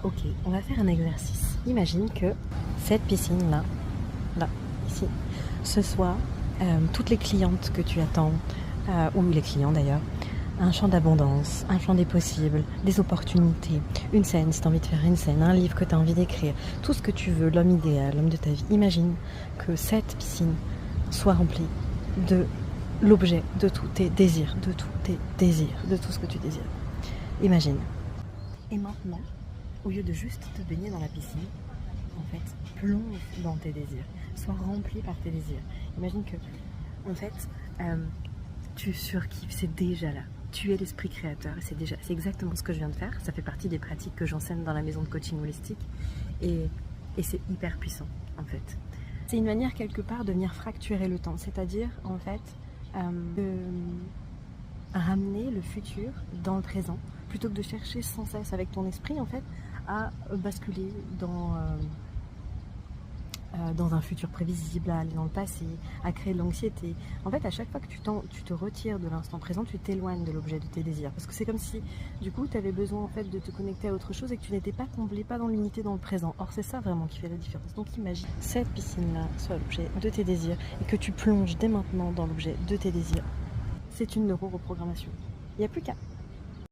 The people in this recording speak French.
Ok, on va faire un exercice. Imagine que cette piscine-là, là, ici, ce soit toutes les clientes que tu attends, ou les clients d'ailleurs, un champ d'abondance, un champ des possibles, des opportunités, une scène si tu as envie de faire une scène, un livre que tu as envie d'écrire, tout ce que tu veux, l'homme idéal, l'homme de ta vie. Imagine que cette piscine soit remplie de l'objet de tous tes désirs, de tous tes désirs, de tout ce que tu désires. Imagine. Et maintenant, au lieu de juste te baigner dans la piscine, en fait, plonge dans tes désirs. Sois rempli par tes désirs. Imagine que, en fait, tu surkiffes, c'est déjà là. Tu es l'esprit créateur, c'est exactement ce que je viens de faire. Ça fait partie des pratiques que j'enseigne dans la maison de coaching holistique et c'est hyper puissant en fait. C'est une manière quelque part de venir fracturer le temps, c'est-à-dire en fait de ramener le futur dans le présent plutôt que de chercher sans cesse avec ton esprit en fait à basculer dans un futur prévisible, à aller dans le passé, à créer de l'anxiété. En fait, à chaque fois que tu te retires de l'instant présent, tu t'éloignes de l'objet de tes désirs. Parce que c'est comme si, du coup, tu avais besoin en fait, de te connecter à autre chose et que tu n'étais pas comblé, pas dans l'unité, dans le présent. Or, c'est ça vraiment qui fait la différence. Donc, imagine cette piscine-là soit l'objet de tes désirs et que tu plonges dès maintenant dans l'objet de tes désirs. C'est une neuro-reprogrammation. Il n'y a plus qu'à.